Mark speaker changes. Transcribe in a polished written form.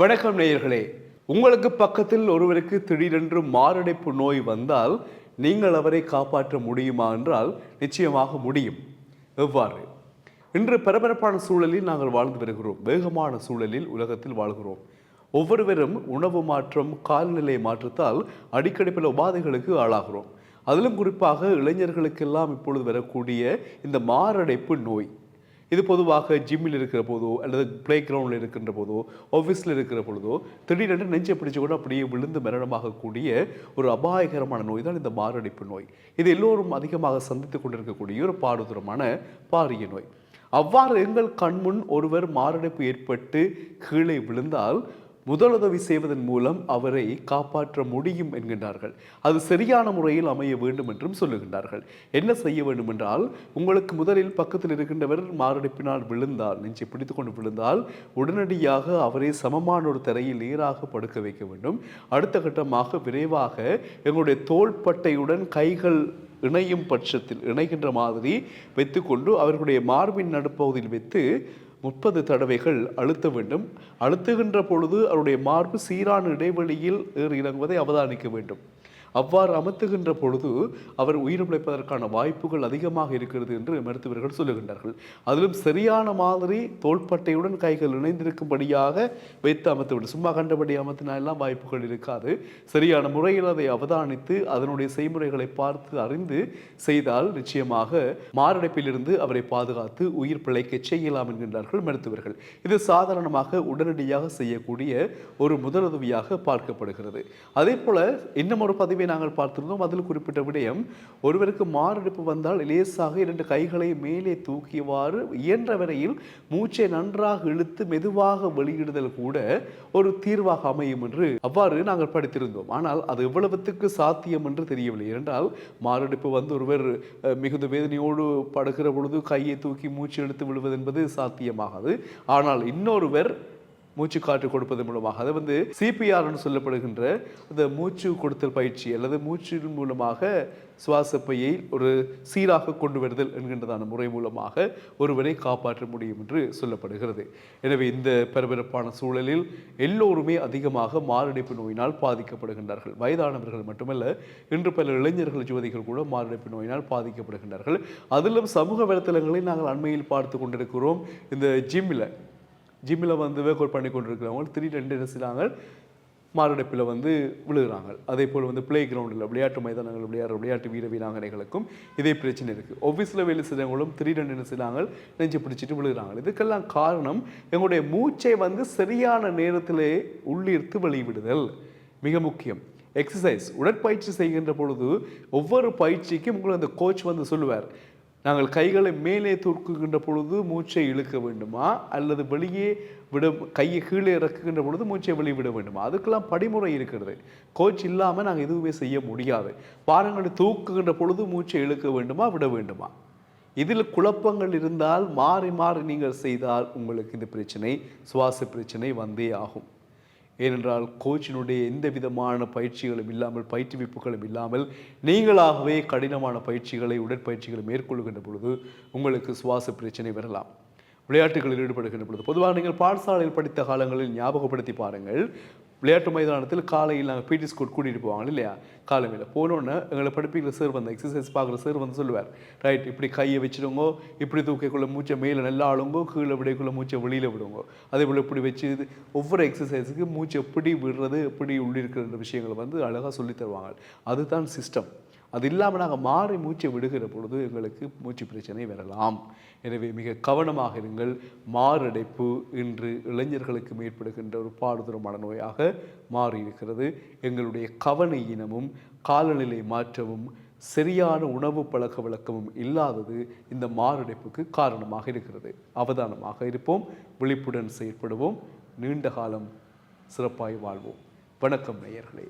Speaker 1: வணக்கம் நேயர்களே. உங்களுக்கு பக்கத்தில் ஒருவருக்கு திடீரென்று மாரடைப்பு நோய் வந்தால் நீங்கள் அவரை காப்பாற்ற முடியுமா என்றால் நிச்சயமாக முடியும். எவ்வாறு? இன்று பரபரப்பான சூழலில் நாங்கள் வாழ்ந்து வருகிறோம். வேகமான சூழலில் உலகத்தில் வாழ்கிறோம். ஒவ்வொருவரும் உணவு மாற்றம், காலநிலை மாற்றத்தால் அடிக்கடி பல உபாதைகளுக்கு ஆளாகிறோம். அதிலும் குறிப்பாக இளைஞர்களுக்கெல்லாம் இப்பொழுது வரக்கூடிய இந்த மாரடைப்பு நோய், இது பொதுவாக ஜிம்மில் இருக்கிற போதோ அல்லது பிளே கிரவுண்டில் இருக்கின்ற போதோ ஆஃபீஸில் இருக்கிற பொழுதோ திடீரென்று நெஞ்சை பிடிச்சு கூட அப்படியே விழுந்து மரணமாகக்கூடிய ஒரு அபாயகரமான நோய் தான் இந்த மாரடைப்பு நோய். இது எல்லோரும் அதிகமாக சந்தித்துக் கொண்டிருக்கக்கூடிய ஒரு பாரதூரமான பாரிய நோய். அவ்வாறு எங்கள் கண்முன் ஒருவர் மாரடைப்பு ஏற்பட்டு கீழே விழுந்தால் முதலுதவி செய்வதன் மூலம் அவரை காப்பாற்ற முடியும் என்கின்றார்கள். அது சரியான முறையில் அமைய வேண்டும் என்றும் சொல்லுகின்றார்கள். என்ன செய்ய வேண்டும் என்றால், உங்களுக்கு முதலில் பக்கத்தில் இருக்கின்றவர் மாரடைப்பினால் விழுந்தால், நெஞ்சை பிடித்துக் கொண்டு விழுந்தால் உடனடியாக அவரை சமமான ஒரு தரையில் நேராக படுக்க வைக்க வேண்டும். அடுத்த கட்டமாக விரைவாக எங்களுடைய தோள்பட்டையுடன் கைகள் இணையும் பட்சத்தில் இணைகின்ற மாதிரி வைத்துக்கொண்டு அவர்களுடைய மார்பின் நடுப்பகுதியில் வைத்து 30 தடவைகள் அழுத்த வேண்டும். அழுத்துகின்ற பொழுது அவருடைய மார்பு சீரான இடைவெளியில் ஏறி இறங்குவதை அவதானிக்க வேண்டும். அவ்வாறு அமர்த்துகின்ற பொழுது அவர் உயிர் பிழைப்பதற்கான வாய்ப்புகள் அதிகமாக இருக்கிறது என்று மருத்துவர்கள் சொல்லுகின்றார்கள். அதிலும் சரியான மாதிரி தோள்பட்டையுடன் கைகள் இணைந்திருக்கும்படியாக வைத்து அமர்த்த வேண்டும். சும்மா கண்டபடி அமர்த்தினாலாம் வாய்ப்புகள் இருக்காது. சரியான முறையில் அதை அவதானித்து அதனுடைய செய்முறைகளை பார்த்து அறிந்து செய்தால் நிச்சயமாக மாரடைப்பிலிருந்து அவரை பாதுகாத்து உயிர் பிழைக்க செய்யலாம் என்கின்றார்கள் மருத்துவர்கள். இது சாதாரணமாக உடனடியாக செய்யக்கூடிய ஒரு முதலுதவியாக பார்க்கப்படுகிறது. அதே போல இன்னும் ஒரு பதிவை நாங்கள் பார்த்திருந்தோம். அதில் குறிப்பிட்ட விடயம், ஒருவருக்கு மாரடைப்பு வந்தால் லேசாக 2 கைகளை மேலே தூக்கியவாறு இயன்ற வரையில் மூச்சை நன்றாக இழுத்து மெதுவாக வெளியிடுதல் கூட ஒரு தீர்வாக அமையும் என்று அவ்வாறு நாங்கள் படித்திருந்தோம். ஆனால் அது எவ்வளவுத்துக்கு சாத்தியம் என்று தெரியவில்லை. என்றால் மாரடைப்பு வந்து ஒருவர் மிகுந்த வேதனையோடு படுகிற பொழுது கையை தூக்கி மூச்சு இழுத்து விடுவது என்பது சாத்தியமாகாது. ஆனால் இன்னொருவர் மூச்சு காற்று கொடுப்பது மூலமாக, அதை வந்து சிபிஆர்னு சொல்லப்படுகின்ற அந்த மூச்சு கொடுத்தல் பயிற்சி அல்லது மூச்சின் மூலமாக சுவாசப்பையை ஒரு சீராக கொண்டு வருதல் என்கின்றதான முறை மூலமாக ஒருவரை காப்பாற்ற முடியும் என்று சொல்லப்படுகிறது. எனவே இந்த பரபரப்பான சூழலில் எல்லோருமே அதிகமாக மாரடைப்பு நோயினால் பாதிக்கப்படுகின்றார்கள். வயதானவர்கள் மட்டுமல்ல, இன்று பல இளைஞர்கள், யுவதிகள் கூட மாரடைப்பு நோயினால் பாதிக்கப்படுகின்றார்கள். அதிலும் சமூக வலைத்தளங்களில் நாங்கள் அண்மையில் பார்த்து கொண்டிருக்கிறோம். இந்த ஜிம்மில் வந்து ஒர்க் அவுட் பண்ணி கொண்டிருக்கிறவங்க திடீரென்று என்ன செய்கிறாங்க, மாரடைப்பில் வந்து விழுகிறாங்க. அதே போல் வந்து பிளே கிரவுண்டில், விளையாட்டு மைதானங்கள் விளையாட்டு வீராங்கனைகளுக்கும் இதே பிரச்சனை இருக்குது. ஆஃபீஸில் வேலை செய்கிறவங்களும் திடீரென்று என்ன செய்கிறாங்க, நெஞ்சு பிடிச்சிட்டு விழுகிறாங்க. இதுக்கெல்லாம் காரணம் எங்களுடைய மூச்சை வந்து சரியான நேரத்திலே உள்ளிருத்து வெளிவிடுதல் மிக முக்கியம். எக்ஸசைஸ், உடற்பயிற்சி செய்கின்ற பொழுது ஒவ்வொரு பயிற்சிக்கும் உங்களுக்கு அந்த கோச் வந்து சொல்லுவார், நாங்கள் கைகளை மேலே தூக்குகின்ற பொழுது மூச்சை இழுக்க வேண்டுமா அல்லது வெளியே கையை கீழே இறக்குகின்ற பொழுது மூச்சை வெளிவிட வேண்டுமா? அதுக்கெல்லாம் படிமுறை இருக்கிறது. கோச் இல்லாமல் நாங்கள் எதுவுமே செய்ய முடியாது. பாருங்கள், தூக்குகின்ற பொழுது மூச்சை இழுக்க வேண்டுமா விட வேண்டுமா? இதில் குழப்பங்கள் இருந்தால் மாறி மாறி நீங்கள் செய்தால் உங்களுக்கு இந்த பிரச்சனை, சுவாச பிரச்சனை வந்தே ஆகும். ஏனென்றால் கோச்சினுடைய எந்த விதமான பயிற்சிகளும் இல்லாமல், பயிற்றுவிப்புகளும் இல்லாமல் நீங்களாகவே கடினமான பயிற்சிகளை, உடற்பயிற்சிகளை மேற்கொள்கின்ற பொழுது உங்களுக்கு சுவாச பிரச்சனை வரலாம். விளையாட்டுகளில் ஈடுபடுகின்ற பொழுது, பொதுவாக நீங்கள் பாடசாலையில் படித்த காலங்களில் ஞாபகப்படுத்தி பாருங்கள். விளையாட்டு மைதானத்தில் காலையில் நாங்கள் பிடி ஸ்கூல் கூட்டிகிட்டு போவாங்க இல்லையா, காலையில் போனோன்னே எங்களை படிப்பிக்கிற சார் வந்து, எக்ஸசைஸ் பார்க்குற சார் வந்து சொல்லுவார், ரைட் இப்படி கையை வச்சுடுங்கோ, இப்படி தூக்கிக்குள்ள மூச்சை மேலே நல்லா ஆளுங்கோ, கீழே விடைக்குள்ள மூச்சை வெளியில் விடுங்கோ, அதே போல் இப்படி வச்சு ஒவ்வொரு எக்ஸசைஸுக்கு மூச்சை எப்படி விடுறது, எப்படி உள்ளிருக்கிற விஷயங்களை வந்து அழகாக சொல்லி தருவாங்க. அதுதான் சிஸ்டம். அது இல்லாமல் நாங்கள் மாறி மூச்சை விடுகிற பொழுது எங்களுக்கு மூச்சு பிரச்சனை வரலாம். எனவே மிக கவனமாக இருங்கள். மாரடைப்பு இன்று இளைஞர்களுக்கு ஏற்படுகின்ற ஒரு பாடுதரமான நோயாக மாறி இருக்கிறது. எங்களுடைய கவன ஈனமும் காலநிலை மாற்றமும் சரியான உணவு பழக்க வழக்கமும் இல்லாதது இந்த மாரடைப்புக்கு காரணமாக இருக்கிறது. அவதானமாக இருப்போம், விழிப்புடன் செயற்படுவோம், நீண்ட காலம் சிறப்பாய் வாழ்வோம். வணக்கம் நேயர்களே.